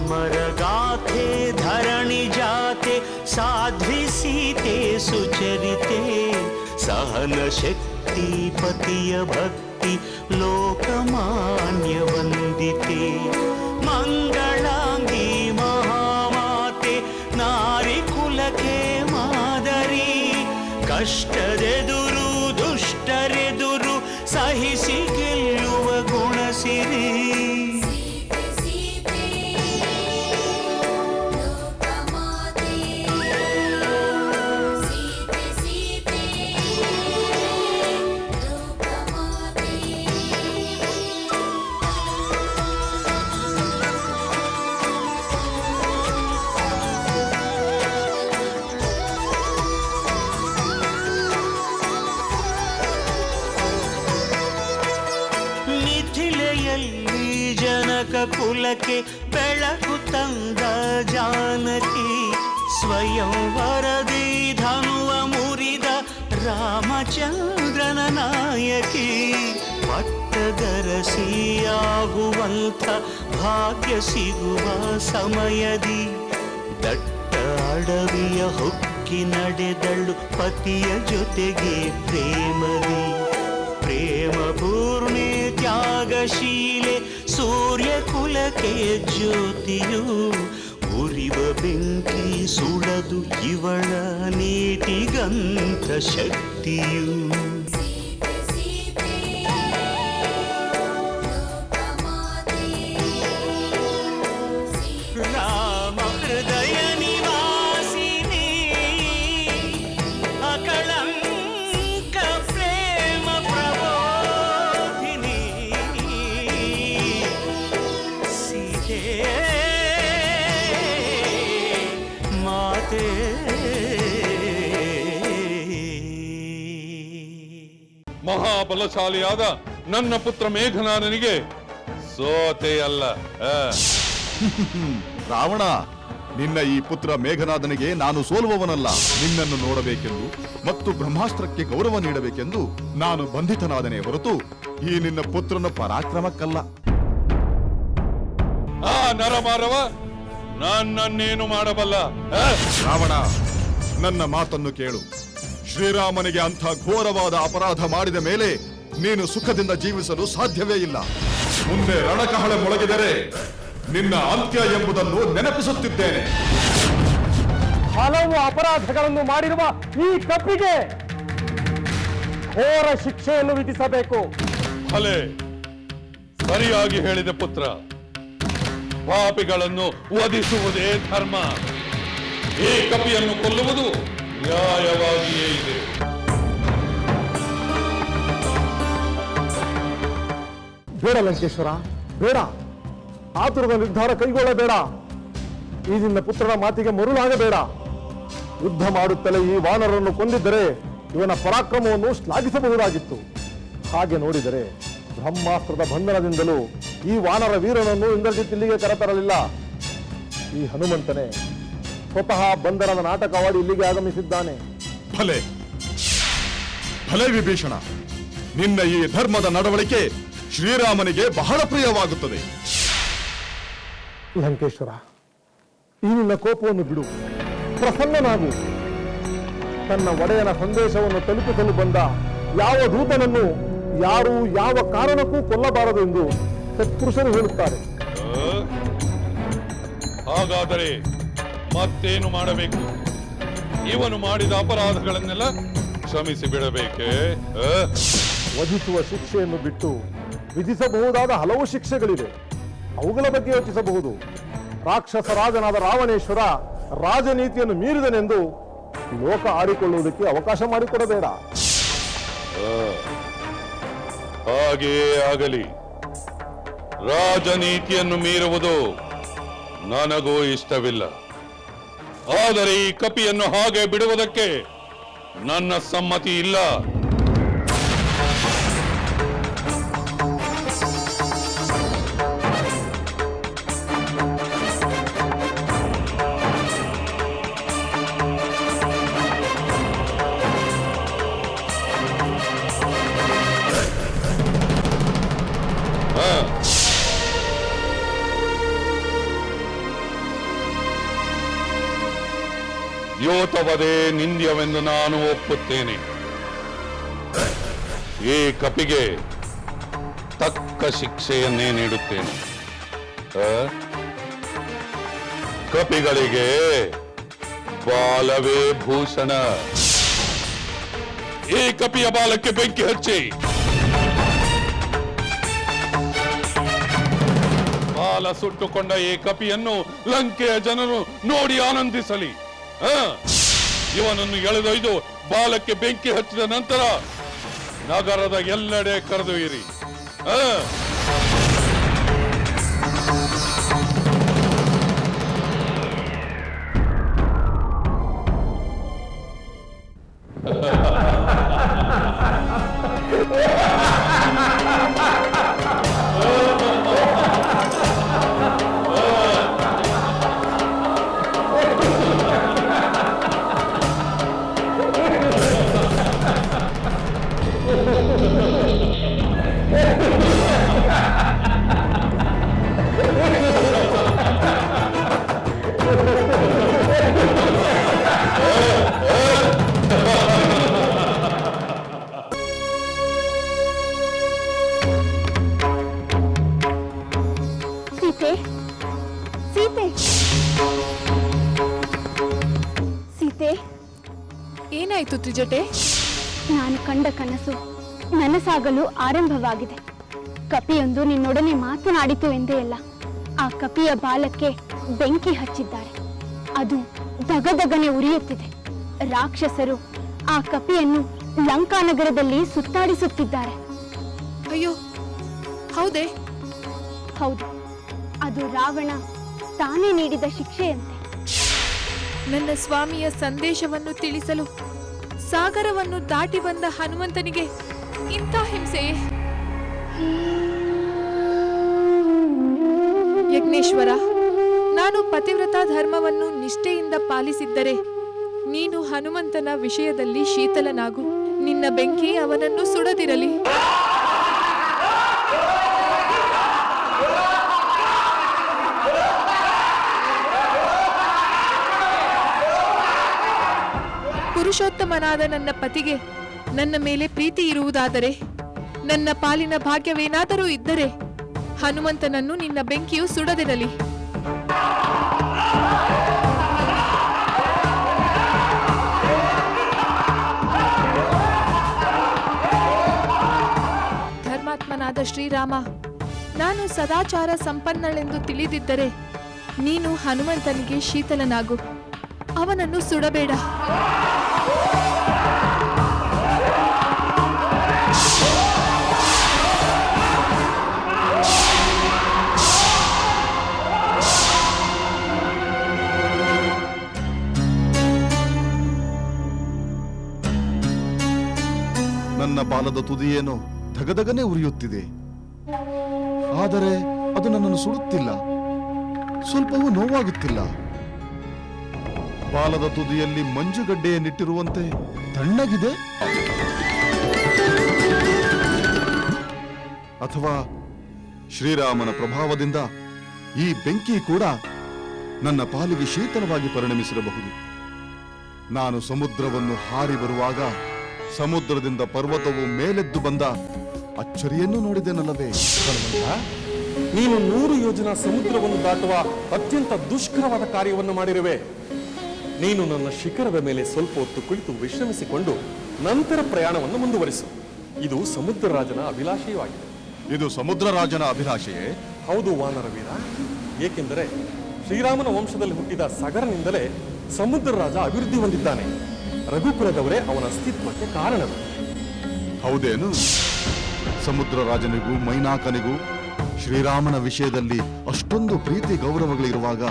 अमरगाथे धरणि जाते साध्वी सीते सुचरिते सहन शक्ति पतिय भक्ति लोकमान्य वंदिते मंगलांगी महामाते नारी कुलके मादरी कष्टदेदुरु दुष्टरेदुरु सहिಸಿ ಗೆಲ್ಲುವ ಗುಣಸಿರಿ ಕುಲಕ್ಕೆ ಬೆಳಕು ತಂದ ಜಾನಕಿ ಸ್ವಯಂ ವರದಿ ಧನುವ ಮುರಿದ ರಾಮಚಂದ್ರನ ನಾಯಕಿ ಪಟ್ಟದರಸಿಯಾಗುವಂಥ ಭಾಗ್ಯ ಸಿಗುವ ಸಮಯದಿ ದಟ್ಟ ಅಡವಿಯ ಹೊಕ್ಕಿ ನಡೆದಳು ಪತಿಯ ಜೊತೆಗೆ ಪ್ರೇಮದಿ ಪ್ರೇಮ ಪೂರ್ಣೆ ತ್ಯಾಗಶೀಲೆ ಸೂರ್ಯ ಕುಲಕ್ಕೆ ಜ್ಯೋತಿಯು ಉರಿವ ಬೆಂಕಿ ಸುಡದು ಇವಳ ನೀತಿಗಂತ ಶಕ್ತಿಯು ರಾಮ ಹೃದಯ ನಿವಾಸಿನಿ ಅಕಳಂಕ ಪ್ರೇಮ ಪ್ರಬೋಧಿನಿ ಸೀತೆ ಮಾತೆ ಮಹಾಬಲಶಾಲಿಯಾದ ನನ್ನ ಪುತ್ರ ಮೇಘನಾದನಿಗೆ ಸೋತೆಯಲ್ಲ. ರಾವಣ, ನಿನ್ನ ಈ ಪುತ್ರ ಮೇಘನಾದನಿಗೆ ನಾನು ಸೋಲುವವನಲ್ಲ. ನಿನ್ನನ್ನು ನೋಡಬೇಕೆಂದು ಮತ್ತು ಬ್ರಹ್ಮಾಸ್ತ್ರಕ್ಕೆ ಗೌರವ ನೀಡಬೇಕೆಂದು ನಾನು ಬಂಧಿತನಾದನೇ ಹೊರತು ಈ ನಿನ್ನ ಪುತ್ರನ ಪರಾಕ್ರಮಕ್ಕಲ್ಲ. ಆ ನರಮಾರವ ನನ್ನನ್ನೇನು ಮಾಡಬಲ್ಲ? ರಾವಣ, ನನ್ನ ಮಾತನ್ನು ಕೇಳು. ಶ್ರೀರಾಮನಿಗೆ ಅಂಥ ಘೋರವಾದ ಅಪರಾಧ ಮಾಡಿದ ಮೇಲೆ ನೀನು ಸುಖದಿಂದ ಜೀವಿಸಲು ಸಾಧ್ಯವೇ ಇಲ್ಲ. ಮುಂದೆ ರಣಕಹಳೆ ಮೊಳಗಿದರೆ ನಿನ್ನ ಅಂತ್ಯ ಎಂಬುದನ್ನು ನೆನಪಿಸುತ್ತಿದ್ದೇನೆ. ಹಲವು ಅಪರಾಧಗಳನ್ನು ಮಾಡಿರುವ ಈ ಕಪ್ಪಿಗೆ ಘೋರ ಶಿಕ್ಷೆಯನ್ನು ವಿಧಿಸಬೇಕು. ಭಲೆ, ಸರಿಯಾಗಿ ಹೇಳಿದ ಪುತ್ರ. ಪಾಪಿಗಳನ್ನು ವಧಿಸುವುದೇ ಧರ್ಮ. ಈ ಕಪಿಯನ್ನು ಕೊಲ್ಲುವುದು ನ್ಯಾಯವಾಗಿಯೇ ಇದೆ. ಬೇಡ ಲಂಕೇಶ್ವರ, ಬೇಡ. ಆತುರದ ನಿರ್ಧಾರ ಕೈಗೊಳ್ಳಬೇಡ. ಈ ನಿನ್ನ ಪುತ್ರನ ಮಾತಿಗೆ ಮರುಳಾಗಬೇಡ. ಯುದ್ಧ ಮಾಡುತ್ತಲೇ ಈ ವಾನರನ್ನು ಕೊಂದಿದ್ದರೆ ಇವನ ಪರಾಕ್ರಮವನ್ನು ಶ್ಲಾಘಿಸಬಹುದಾಗಿತ್ತು. ಹಾಗೆ ನೋಡಿದರೆ ಬ್ರಹ್ಮಾಸ್ತ್ರದ ಬಂಧನದಿಂದಲೂ ಈ ವಾನರ ವೀರನನ್ನು ಇಂದ್ರಜಿತ್ ಇಲ್ಲಿಗೆ ಕರೆತರಲಿಲ್ಲ. ಈ ಹನುಮಂತನೇ ಸ್ವತಃ ಬಂಧನದ ನಾಟಕವಾಡಿ ಇಲ್ಲಿಗೆ ಆಗಮಿಸಿದ್ದಾನೆ. ಭಲೆ ಭಲೆ ವಿಭೀಷಣ, ನಿನ್ನ ಈ ಧರ್ಮದ ನಡವಳಿಕೆ ಶ್ರೀರಾಮನಿಗೆ ಬಹಳ ಪ್ರಿಯವಾಗುತ್ತದೆ. ಲಂಕೇಶ್ವರ, ಈ ನಿನ್ನ ಕೋಪವನ್ನು ಬಿಡು, ಪ್ರಸನ್ನನಾಗು. ತನ್ನ ಒಡೆಯನ ಸಂದೇಶವನ್ನು ತಲುಪಿಸಲು ಬಂದ ಯಾವ ದೂತನನ್ನು ಯಾರು ಯಾವ ಕಾರಣಕ್ಕೂ ಕೊಲ್ಲಬಾರದು ಎಂದು ಸತ್ಪುರುಷರು ಹೇಳುತ್ತಾರೆ. ಹಾಗಾದರೆ ಮತ್ತೇನು ಮಾಡಬೇಕು? ಇವನು ಮಾಡಿದ ಅಪರಾಧಗಳನ್ನೆಲ್ಲ ಕ್ಷಮಿಸಿ ಬಿಡಬೇಕೆ? ವಧಿಸುವ ಶಿಕ್ಷೆಯನ್ನು ಬಿಟ್ಟು ವಿಧಿಸಬಹುದಾದ ಹಲವು ಶಿಕ್ಷೆಗಳಿವೆ. ಅವುಗಳ ಬಗ್ಗೆ ಯೋಚಿಸಬಹುದು. ರಾಕ್ಷಸ ರಾಜನಾದ ರಾವಣೇಶ್ವರ ರಾಜನೀತಿಯನ್ನು ಮೀರಿದನೆಂದು ಲೋಕ ಆಡಿಕೊಳ್ಳುವುದಕ್ಕೆ ಅವಕಾಶ ಮಾಡಿಕೊಡಬೇಡ. ಹಾಗೆಯೇ ಆಗಲಿ. ರಾಜನೀತಿಯನ್ನು ಮೀರುವುದು ನನಗೂ ಇಷ್ಟವಿಲ್ಲ. ಆದರೆ ಈ ಕಪಿಯನ್ನು ಹಾಗೆ ಬಿಡುವುದಕ್ಕೆ ನನ್ನ ಸಮ್ಮತಿ ಇಲ್ಲ. ಯೋತವದೇ ನಿಂದ್ಯವೆಂದು ನಾನು ಒಪ್ಪುತ್ತೇನೆ. ಈ ಕಪಿಗೆ ತಕ್ಕ ಶಿಕ್ಷೆಯನ್ನೇ ನೀಡುತ್ತೇನೆ. ಕಪಿಗಳಿಗೆ ಬಾಲವೇ ಭೂಷಣ. ಈ ಕಪಿಯ ಬಾಲಕ್ಕೆ ಬೆಂಕಿ ಹಚ್ಚಿ ಬಾಲ ಸುಟ್ಟುಕೊಂಡ ಈ ಕಪಿಯನ್ನು ಲಂಕೆಯ ಜನರು ನೋಡಿ ಆನಂದಿಸಲಿ. ಇವನನ್ನು ಎಳೆದೊಯ್ದು ಬಾಲಕ್ಕೆ ಬೆಂಕಿ ಹಚ್ಚಿದ ನಂತರ ನಗರದ ಎಲ್ಲೆಡೆ ಕರೆದೊಯ್ಯಿರಿ. ಏನಾಯ್ತು ತ್ರಿಜಟೆ? ನಾನು ಕಂಡ ಕನಸು ನನಸಾಗಲು ಆರಂಭವಾಗಿದೆ. ಕಪಿಯೊಂದು ನಿನ್ನೊಡನೆ ಮಾತನಾಡಿತು ಎಂದೇ ಅಲ್ಲ, ಆ ಕಪಿಯ ಬಾಲಕ್ಕೆ ಬೆಂಕಿ ಹಚ್ಚಿದ್ದಾರೆ. ಅದು ದಗದಗನೆ ಉರಿಯುತ್ತಿದೆ. ರಾಕ್ಷಸರು ಆ ಕಪಿಯನ್ನು ಲಂಕಾನಗರದಲ್ಲಿ ಸುತ್ತಾಡಿಸುತ್ತಿದ್ದಾರೆ. ಅಯ್ಯೋ, ಹೌದೇ? ಹೌದು, ಅದು ರಾವಣ ತಾನೇ ನೀಡಿದ ಶಿಕ್ಷೆಯಂತೆ. ನನ್ನ ಸ್ವಾಮಿಯ ಸಂದೇಶವನ್ನು ತಿಳಿಸಲು ಸಾಗರವನ್ನು ದಾಟಿ ಬಂದ ಹನುಮಂತನಿಗೆ ಇಂಥ ಹಿಂಸೆಯೇ? ಯಜ್ಞೇಶ್ವರ, ನಾನು ಪತಿವ್ರತ ಧರ್ಮವನ್ನು ನಿಷ್ಠೆಯಿಂದ ಪಾಲಿಸಿದ್ದರೆ ನೀನು ಹನುಮಂತನ ವಿಷಯದಲ್ಲಿ ಶೀತಲನಾಗು. ನಿನ್ನ ಬೆಂಕಿ ಅವನನ್ನು ಸುಡದಿರಲಿ. ಪುರುಷೋತ್ತಮನಾದ ನನ್ನ ಪತಿಗೆ ನನ್ನ ಮೇಲೆ ಪ್ರೀತಿ ಇರುವುದಾದರೆ, ನನ್ನ ಪಾಲಿನ ಭಾಗ್ಯವೇನಾದರೂ ಇದ್ದರೆ ಹನುಮಂತನನ್ನು ನಿನ್ನ ಬೆಂಕಿಯು ಸುಡದಿರಲಿ. ಧರ್ಮಾತ್ಮನಾದ ಶ್ರೀರಾಮ, ನಾನು ಸದಾಚಾರ ಸಂಪನ್ನಳೆಂದು ತಿಳಿದಿದ್ದರೆ ನೀನು ಹನುಮಂತನಿಗೆ ಶೀತಲನಾಗು. ಅವನನ್ನು ಸುಡಬೇಡ. ನನ್ನ ಬಾಲದ ತುದಿಯೇನೋ ಧಗಧಗನೆ ಉರಿಯುತ್ತಿದೆ. ಆದರೆ ಅದು ನನ್ನನ್ನು ಸುಡುತ್ತಿಲ್ಲ, ಸ್ವಲ್ಪವೂ ನೋವಾಗುತ್ತಿಲ್ಲ. ಬಾಲದ ತುದಿಯಲ್ಲಿ ಮಂಜುಗಡ್ಡೆಯನ್ನಿಟ್ಟಿರುವಂತೆ ತಣ್ಣಗಿದೆ. ಅಥವಾ ಶ್ರೀರಾಮನ ಪ್ರಭಾವದಿಂದ ಈ ಬೆಂಕಿ ಕೂಡ ನನ್ನ ಪಾಲಿಗೆ ಶೀತಲವಾಗಿ ಪರಿಣಮಿಸಿರಬಹುದು. ನಾನು ಸಮುದ್ರವನ್ನು ಹಾರಿ ಬರುವಾಗ ಸಮುದ್ರದಿಂದ ಪರ್ವತವು ಮೇಲೆದ್ದು ಬಂದ ಅಚ್ಚರಿಯನ್ನು ನೋಡಿದೆನಲ್ಲವೇ? ನೀನು 100 ಯೋಜನಾ ಸಮುದ್ರವನ್ನು ದಾಟುವ ಅತ್ಯಂತ ದುಷ್ಕರವಾದ ಕಾರ್ಯವನ್ನು ಮಾಡಿರುವೆ. ನೀನು ನನ್ನ ಶಿಖರದ ಮೇಲೆ ಸ್ವಲ್ಪ ಹೊತ್ತು ಕುಳಿತು ವಿಶ್ರಮಿಸಿಕೊಂಡು ನಂತರ ಪ್ರಯಾಣವನ್ನು ಮುಂದುವರಿಸು. ಇದು ಸಮುದ್ರ ರಾಜನ ಅಭಿಲಾಷೆಯಾಗಿದೆ. ಇದು ಸಮುದ್ರ ರಾಜನ ಅಭಿಲಾಷೆಯೇ? ಹೌದು ವಾನರ ವೀರ. ಏಕೆಂದರೆ ಶ್ರೀರಾಮನ ವಂಶದಲ್ಲಿ ಹುಟ್ಟಿದ ಸಗರನಿಂದಲೇ ಸಮುದ್ರ ರಾಜ ಅಭಿವೃದ್ಧಿ ಹೊಂದಿದ್ದಾನೆ. ರಘುಕುಲದವರೇ ಅವನ ಅಸ್ತಿತ್ವಕ್ಕೆ ಕಾರಣರು. ಹೌದೇನು? ಸಮುದ್ರ ರಾಜನಿಗೂ ಮೈನಾಕನಿಗೂ ಶ್ರೀರಾಮನ ವಿಷಯದಲ್ಲಿ ಅಷ್ಟೊಂದು ಪ್ರೀತಿ ಗೌರವಗಳಿರುವಾಗ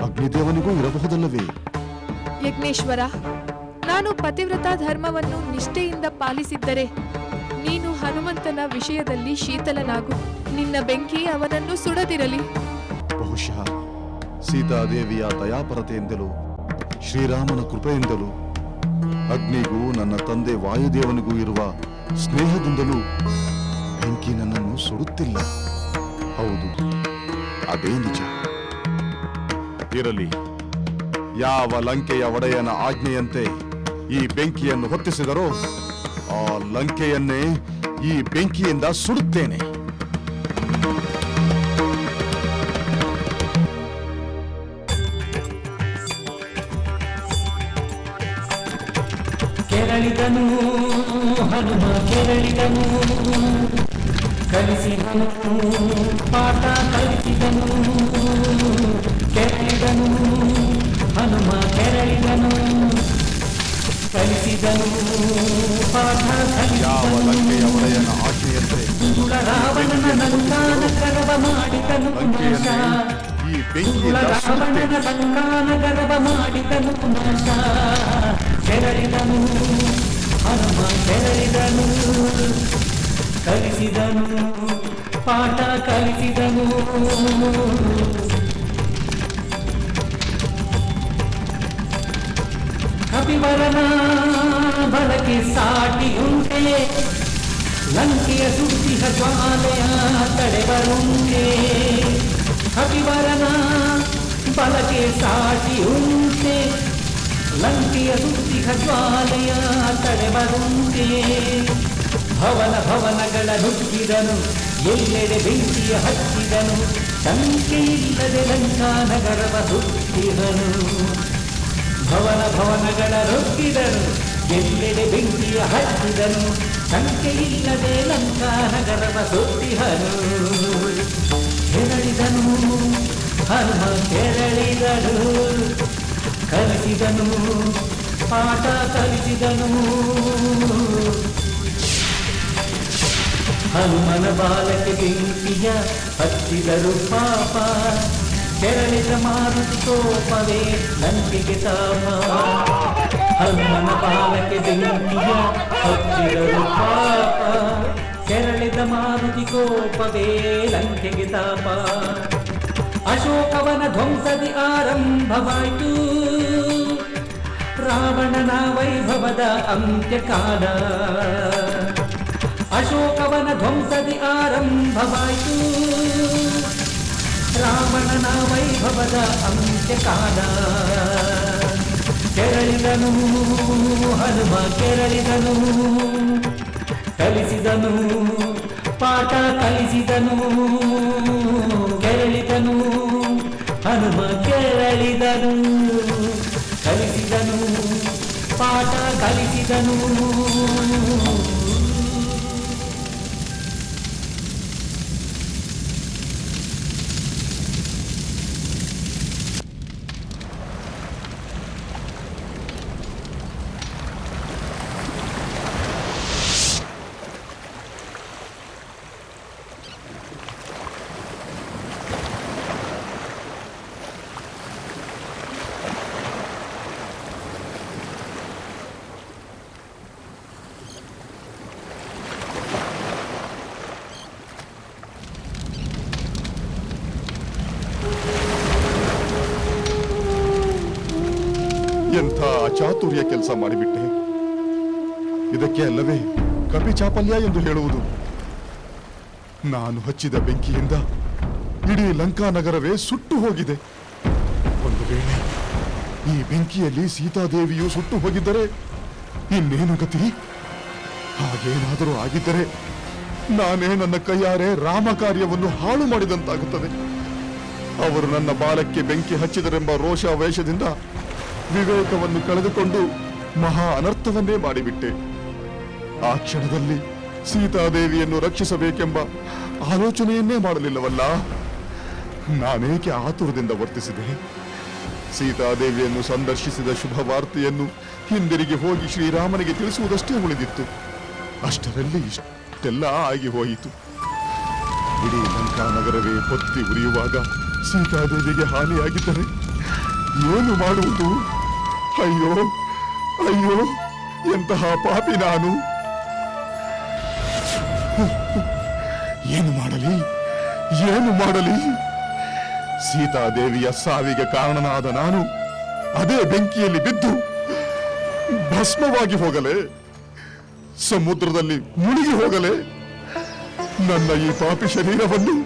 ಅಗ್ನಿದೇವನಿಗೂ ಇರಬಹುದಲ್ಲವೇ? ಯಜ್ಞೇಶ್ವರ, ನಾನು ಪತಿವ್ರತ ಧರ್ಮವನ್ನು ನಿಷ್ಠೆಯಿಂದ ಪಾಲಿಸಿದ್ದರೆ ನೀನು ಹನುಮಂತನ ವಿಷಯದಲ್ಲಿ ಶೀತಲನಾಗು. ನಿನ್ನ ಬೆಂಕಿ ಅವನನ್ನು ಸುಡದಿರಲಿ. ಬಹುಶಃ ಸೀತಾದೇವಿಯ ದಯಾಪರತೆಯಿಂದಲೂ ಶ್ರೀರಾಮನ ಕೃಪೆಯಿಂದಲೂ ಅಗ್ನಿಗೂ ನನ್ನ ತಂದೆ ವಾಯುದೇವನಿಗೂ ಇರುವ ಸ್ನೇಹದಿಂದಲೂ ಬೆಂಕಿ ನನ್ನನ್ನು ಸುಡುತ್ತಿಲ್ಲ. ಹೌದು, ಅದೇ ನಿಜ. ಇರಲಿ, ಯಾವ ಲಂಕೆಯ ಒಡೆಯನ ಆಜ್ಞೆಯಂತೆ ಈ ಬೆಂಕಿಯನ್ನು ಹೊತ್ತಿಸಿದರೋ ಆ ಲಂಕೆಯನ್ನೇ ಈ ಬೆಂಕಿಯಿಂದ ಸುಡುತ್ತೇನೆ. ಕೆರಳಿದನು ಹನುಮ ಕೆರಳಿದನು, ಕಲಿಸಿದನು ಪಾಠ ಕಲಿಸಿದನು. ಕೆರಳಿದನು ಹನುಮ ಕೆರಳಿದನು, ಕಲಿಸಿದನು ಪಾಠ ಯಾವ ಲಂಕೆಯ ಒಡೆಯನ ಆಜ್ಞೆಯಂತೆ ರಾವಣನ ಲಂಕಾನ ಗರ್ವ ಮಾಡಿದನು ನಾಶ. ಈ ಬೆಂಕಿಯಿಂದ ರಾವಣನ ಲಂಕಾನ ಗರ್ವ ಮಾಡಿದನು ನಾಶ. ಕೆರಳಿದನು ಹನುಮ ಕೆರಳಿದನು, ಕಲಿಸಿದನು ಪಾಠ ಕಲಿಸಿದನು. ಕಪಿವರನ ಬಳಕೆ ಸಾಟಿಯುಂಟೆ, ಲಂಕೆಯ ಸುದ್ದಿಹ ಜ್ವಾಲೆಯ ತಡೆಬರುಂಟೆ. ಕಪಿವರನ ಬಳಕೆ ಸಾಟಿಯುಂಟೆ, ಲಂಕೆಯ ಸುದ್ದಿಹ ಜ್ವಾಲೆಯ ತಡೆಬರುಂಟೆ. ಭವನ ಭವನಗಳ ನುಗ್ಗಿದನು, ಎಲ್ಲೆಡೆ ಬೆಂಕಿಯ ಹಚ್ಚಿದನು. ಸಂಖ್ಯೆಯಿಲ್ಲದೆ ಲಂಕಾ ನಗರವ ಸುತ್ತಿದನು. ಭವನ ಭವನಗಳ ನುಗ್ಗಿದನು, ಎಲ್ಲೆಡೆ ಬೆಂಕಿಯ ಹಚ್ಚಿದನು. ಸಂಖ್ಯೆಯಿಲ್ಲದೆ ಲಂಕಾ ನಗರವ ಸುತ್ತಿದನು. ಕೆರಳಿದನು ಹನುಮ ಕೆರಳಿದನು, ಕಲಿಸಿದನು ಪಾಠ ಕಲಿಸಿದನು. ಹನುಮನ ಬಾಲಕ್ಕೆ ಬೆಂಕಿಯ ಹಚ್ಚಿದರು ಪಾಪ, ಕೆರಳಿದ ಮಾರುತಿ ಕೋಪವೇ ಲಂಕೆಗೆ ತಾಪ. ಹನುಮನ ಬಾಲಕ್ಕೆ ಬೆಂಕಿಯ ಹಚ್ಚಿದರು ಪಾಪ, ಕೆರಳಿದ ಮಾರುತಿ ಕೋಪವೇ ಲಂಕೆಗೆ ತಾಪ. ಅಶೋಕವನ ಧ್ವಂಸದಿ ಆರಂಭವಾಯಿತು, ರಾವಣನ ವೈಭವದ ಅಂತ್ಯಕಾಲ. ಅಶೋಕವನ ಧ್ವಂಸದಿ ಆರಂಭವಾಯಿತು, ರಾವಣನ ವೈಭವದ ಅಂತ್ಯಕಾಲ. ಕೆರಳಿದನು ಹನುಮ ಕೆರಳಿದನು, ಕಲಿಸಿದನು ಪಾಠ ಕಲಿಸಿದನು. ಕೆರಳಿದನು ಹನುಮ ಕೆರಳಿದನು, ಕಲಿಸಿದನು ಪಾಠ ಕಲಿಸಿದನು. ಎಂಥ ಚಾತುರ್ಯ ಕೆಲಸ ಮಾಡಿಬಿಟ್ಟೆ. ಇದಕ್ಕೆ ಅಲ್ಲವೇ ಕಪಿ ಚಾಪಲ್ಯ ಎಂದು ಹೇಳುವುದು. ನಾನು ಹಚ್ಚಿದ ಬೆಂಕಿಯಿಂದ ಇಡೀ ಲಂಕಾ ನಗರವೇ ಸುಟ್ಟು ಹೋಗಿದೆ. ಒಂದು ವೇಳೆ ಈ ಬೆಂಕಿಯಲ್ಲಿ ಸೀತಾದೇವಿಯು ಸುಟ್ಟು ಹೋಗಿದ್ದರೆ ಇನ್ನೇನು ಗತಿ? ಹಾಗೇನಾದರೂ ಆಗಿದ್ದರೆ ನಾನೇ ನನ್ನ ಕೈಯಾರೆ ರಾಮ ಕಾರ್ಯವನ್ನು ಹಾಳು ಮಾಡಿದಂತಾಗುತ್ತದೆ. ಅವರು ನನ್ನ ಬಾಲಕ್ಕೆ ಬೆಂಕಿ ಹಚ್ಚಿದರೆಂಬ ರೋಷಾವೇಶದಿಂದ ವಿವೇಕವನ್ನು ಕಳೆದುಕೊಂಡು ಮಹಾ ಅನರ್ಥವನ್ನೇ ಮಾಡಿಬಿಟ್ಟೆ. ಆ ಕ್ಷಣದಲ್ಲಿ ಸೀತಾದೇವಿಯನ್ನು ರಕ್ಷಿಸಬೇಕೆಂಬ ಆಲೋಚನೆಯನ್ನೇ ಮಾಡಲಿಲ್ಲವಲ್ಲ. ನಾನೇಕೆ ಆತುರದಿಂದ ವರ್ತಿಸಿದೆ? ಸೀತಾದೇವಿಯನ್ನು ಸಂದರ್ಶಿಸಿದ ಶುಭ ವಾರ್ತೆಯನ್ನು ಹಿಂದಿರುಗಿ ಹೋಗಿ ಶ್ರೀರಾಮನಿಗೆ ತಿಳಿಸುವುದಷ್ಟೇ ಉಳಿದಿತ್ತು. ಅಷ್ಟರಲ್ಲಿ ಇಷ್ಟೆಲ್ಲ ಆಗಿ ಹೋಯಿತು. ಇಡೀ ಲಂಕಾ ನಗರವೇ ಹೊತ್ತಿ ಉರಿಯುವಾಗ ಸೀತಾದೇವಿಗೆ ಹಾನಿಯಾಗಿದ್ದರೆ ಏನು ಮಾಡುವುದು? ಅಯ್ಯೋ ಅಯ್ಯೋ, ಎಂತಹ ಪಾಪಿ ನಾನು! ಏನು ಮಾಡಲಿ, ಏನು ಮಾಡಲಿ? ಸೀತಾದೇವಿಯ ಸಾವಿಗೆ ಕಾರಣನಾದ ನಾನು ಅದೇ ಬೆಂಕಿಯಲ್ಲಿ ಬಿದ್ದು ಭಸ್ಮವಾಗಿ ಹೋಗಲೇ? ಸಮುದ್ರದಲ್ಲಿ ಮುಳುಗಿ ಹೋಗಲೇ? ನನ್ನ ಈ ಪಾಪಿ ಶರೀರವನ್ನು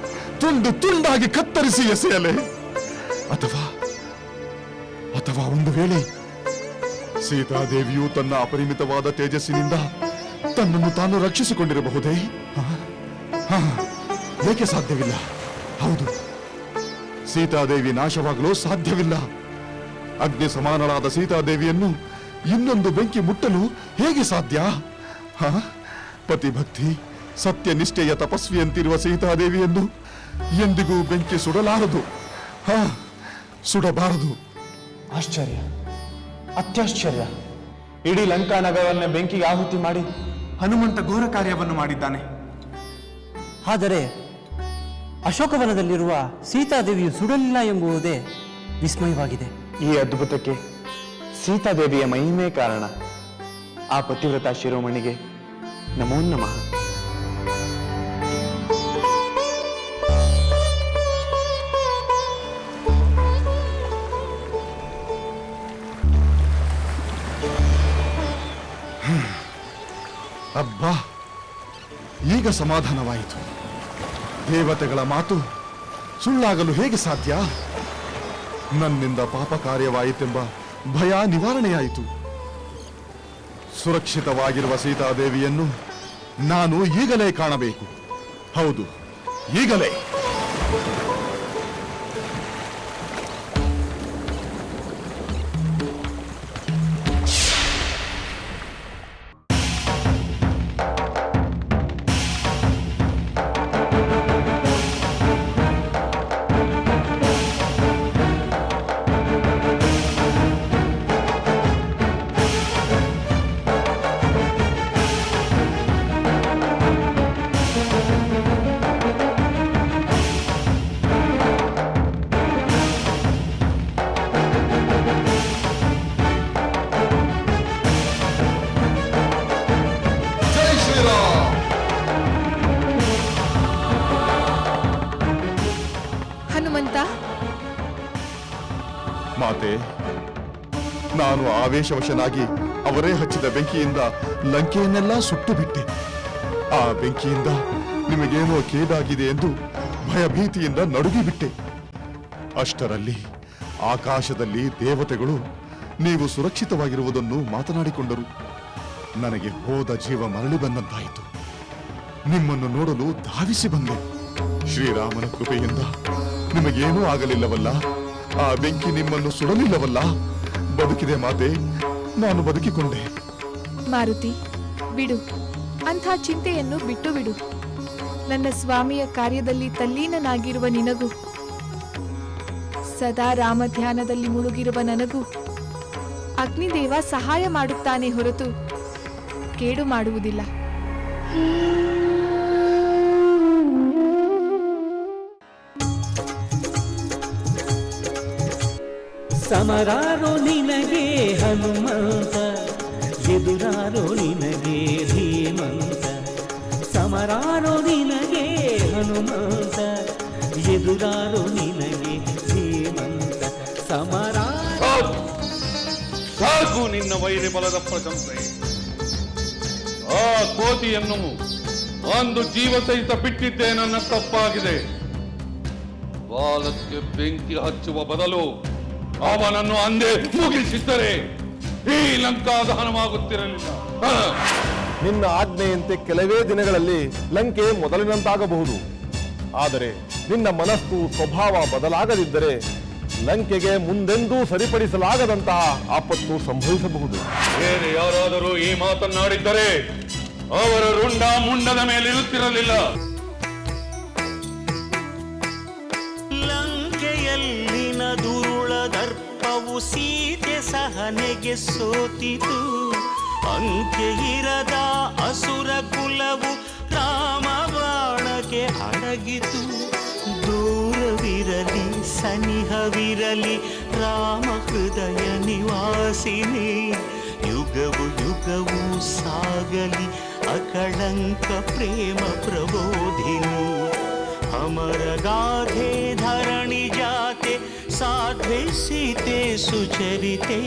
ತುಂಡು ತುಂಡಾಗಿ ಕತ್ತರಿಸಿ ಎಸೆಯಲೇ? ಅಥವಾ ಅಥವಾ ಒಂದು ವೇಳೆ ಸೀತಾದೇವಿಯು ತನ್ನ ಅಪರಿಮಿತವಾದ ತೇಜಸ್ಸಿನಿಂದ ತನ್ನನ್ನು ತಾನು ರಕ್ಷಿಸಿಕೊಂಡಿರಬಹುದೇ? ಏಕೆ ಸಾಧ್ಯವಿಲ್ಲ? ಹೌದು, ಸೀತಾದೇವಿ ನಾಶವಾಗಲು ಸಾಧ್ಯವಿಲ್ಲ. ಅಗ್ನಿ ಸಮಾನಳಾದ ಸೀತಾದೇವಿಯನ್ನು ಇನ್ನೊಂದು ಬೆಂಕಿ ಮುಟ್ಟಲು ಹೇಗೆ ಸಾಧ್ಯ? ಪತಿಭಕ್ತಿ ಸತ್ಯನಿಷ್ಠೆಯ ತಪಸ್ವಿಯಂತಿರುವ ಸೀತಾದೇವಿಯನ್ನು ಎಂದಿಗೂ ಬೆಂಕಿ ಸುಡಲಾರದು, ಸುಡಬಾರದು. ಆಶ್ಚರ್ಯ, ಅತ್ಯಾಶ್ಚರ್ಯ! ಇಡೀ ಲಂಕಾ ನಗರವನ್ನೇ ಬೆಂಕಿಗೆ ಆಹುತಿ ಮಾಡಿ ಹನುಮಂತ ಘೋರ ಕಾರ್ಯವನ್ನು ಮಾಡಿದ್ದಾನೆ. ಆದರೆ ಅಶೋಕವನದಲ್ಲಿರುವ ಸೀತಾದೇವಿಯು ಸುಡಲಿಲ್ಲ ಎಂಬುದೇ ವಿಸ್ಮಯವಾಗಿದೆ. ಈ ಅದ್ಭುತಕ್ಕೆ ಸೀತಾದೇವಿಯ ಮಹಿಮೆ ಕಾರಣ. ಆ ಪತಿವ್ರತ ಶಿರೋಮಣಿಗೆ ನಮೋ ನಮಃ. ಅಬ್ಬಾ, ಈಗ ಸಮಾಧಾನವಾಯಿತು. ದೇವತೆಗಳ ಮಾತು ಸುಳ್ಳಾಗಲು ಹೇಗೆ ಸಾಧ್ಯ? ನನ್ನಿಂದ ಪಾಪ ಕಾರ್ಯವಾಯಿತೆಂಬ ಭಯ ನಿವಾರಣೆಯಾಯಿತು. ಸುರಕ್ಷಿತವಾಗಿರುವ ಸೀತಾದೇವಿಯನ್ನು ನಾನು ಈಗಲೇ ಕಾಣಬೇಕು. ಹೌದು, ಈಗಲೇ. ಹನುಮಂತ, ಮಾತೆ, ನಾನು ಆವೇಶವಶನಾಗಿ ಅವರೇ ಹಚ್ಚಿದ ಬೆಂಕಿಯಿಂದ ಲಂಕೆಯನ್ನೆಲ್ಲ ಸುಟ್ಟು ಬಿಟ್ಟೆ. ಆ ಬೆಂಕಿಯಿಂದ ನಿಮಗೇನೋ ಕೇಡಾಗಿದೆ ಎಂದು ಭಯಭೀತಿಯಿಂದ ನಡುಗಿಬಿಟ್ಟೆ. ಅಷ್ಟರಲ್ಲಿ ಆಕಾಶದಲ್ಲಿ ದೇವತೆಗಳು ನೀವು ಸುರಕ್ಷಿತವಾಗಿರುವುದನ್ನು ಮಾತನಾಡಿಕೊಂಡರು. ನನಗೆ ಹೋದ ಜೀವ ಮರಳಿ ಬಂದಂತಾಯಿತು. ನಿಮ್ಮನ್ನು ನೋಡಲು ಧಾವಿಸಿ ಬಂದೆ. ಶ್ರೀರಾಮನ ಕೃಪೆಯಿಂದ ನಿಮಗೇನೂ ಆಗಲಿಲ್ಲವಲ್ಲ? ಆ ಬೆಂಕಿ ನಿಮ್ಮನ್ನು ಸುಡಲಿಲ್ಲವಲ್ಲ? ಬದುಕಿದೆ ಮಾತೆ, ನಾನು ಬದುಕಿಕೊಂಡೆ. ಮಾರುತಿ, ಬಿಡು. ಅಂಥ ಚಿಂತೆಯನ್ನು ಬಿಟ್ಟು ಬಿಡು. ನನ್ನ ಸ್ವಾಮಿಯ ಕಾರ್ಯದಲ್ಲಿ ತಲ್ಲೀನನಾಗಿರುವ ನಿನಗೂ, ಸದಾ ರಾಮ ಧ್ಯಾನದಲ್ಲಿ ಮುಳುಗಿರುವ ನನಗೂ ಅಗ್ನಿದೇವ ಸಹಾಯ ಮಾಡುತ್ತಾನೆ ಹೊರತು ಕೇಡು ಮಾಡುವುದಿಲ್ಲ. ಸಮರಾರೋ ನಿನಗೆ ಹನುಮಂತ, ಎದುರಾರೋ ನಿನಗೆ ಧೀಮಂತ. ಸಮರಾರೋ ನಿನಗೆ ಹನುಮಂತ, ಎದುರಾರೋ ನಿನಗೆ ಧೀಮಂತ. ಸಾಕು ನಿನ್ನ ವೈರಿ ಬಲದ ಪ್ರಶಂಸೆ. ಆ ಕೋತಿಯನ್ನು ಒಂದು ಜೀವ ಸಹಿತ ಬಿಟ್ಟಿದ್ದೇ ನನ್ನ ತಪ್ಪಾಗಿದೆ. ಬಾಲಕ್ಕೆ ಬೆಂಕಿ ಹಚ್ಚುವ ಬದಲು ಅವನನ್ನು ಅಂದೇ ಮುಗಿಸಿದ್ದರೆ ಈ ಲಂಕಾ ದಹನವಾಗುತ್ತಿರಲಿಲ್ಲ. ನಿನ್ನ ಆಜ್ಞೆಯಂತೆ ಕೆಲವೇ ದಿನಗಳಲ್ಲಿ ಲಂಕೆ ಮೊದಲಿನಂತಾಗಬಹುದು. ಆದರೆ ನಿನ್ನ ಮನಸ್ಸು ಸ್ವಭಾವ ಬದಲಾಗದಿದ್ದರೆ ಲಂಕೆಗೆ ಮುಂದೆಂದೂ ಸರಿಪಡಿಸಲಾಗದಂತಹ ಆಪತ್ತು ಸಂಭವಿಸಬಹುದು. ಬೇರೆ ಯಾರಾದರೂ ಈ ಮಾತನ್ನಾಡಿದ್ದರೆ ಅವರ ರುಂಡ ಮುಂಡದ ಮೇಲಿರುತ್ತಿರಲಿಲ್ಲ. ಲಂಕೆಯಲ್ಲಿನ ದುರುಳ ದರ್ಪವು ಸೀತೆ ಸಹನೆಗೆ ಸೋತಿತು. ಅಂಕೆ ಇರದ ಅಸುರ ಕುಲವು ರಾಮ ಬಾಣಕ್ಕೆ ಅಡಗಿತು. ದೂರವಿರಲಿ ಸನಿಹವಿರಲಿ ರಾಮ ಹೃದಯ ನಿವಾಸಿನಿ. ಯುಗವು ಯುಗವು ಸಾಗಲಿ ಅಕಳಂಕ ಪ್ರೇಮ ಪ್ರಬೋಧಿನಿ. ಅಮರ ಗಾಧೆ ಧರಣಿ ಜಾತೆ ಸಾಧ್ವೆ ಸೀತೆ ಸುಚರಿತೆ.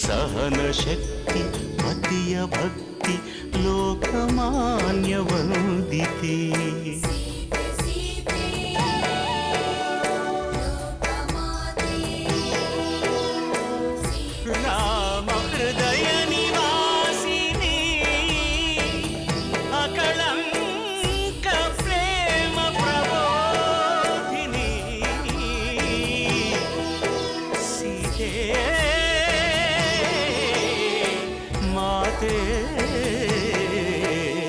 ಸಹನ ಶಕ್ತಿ ಪತಿಯ ಭಕ್ತಿ ಲೋಕಮಾನ್ಯ ವಂದಿತೆ.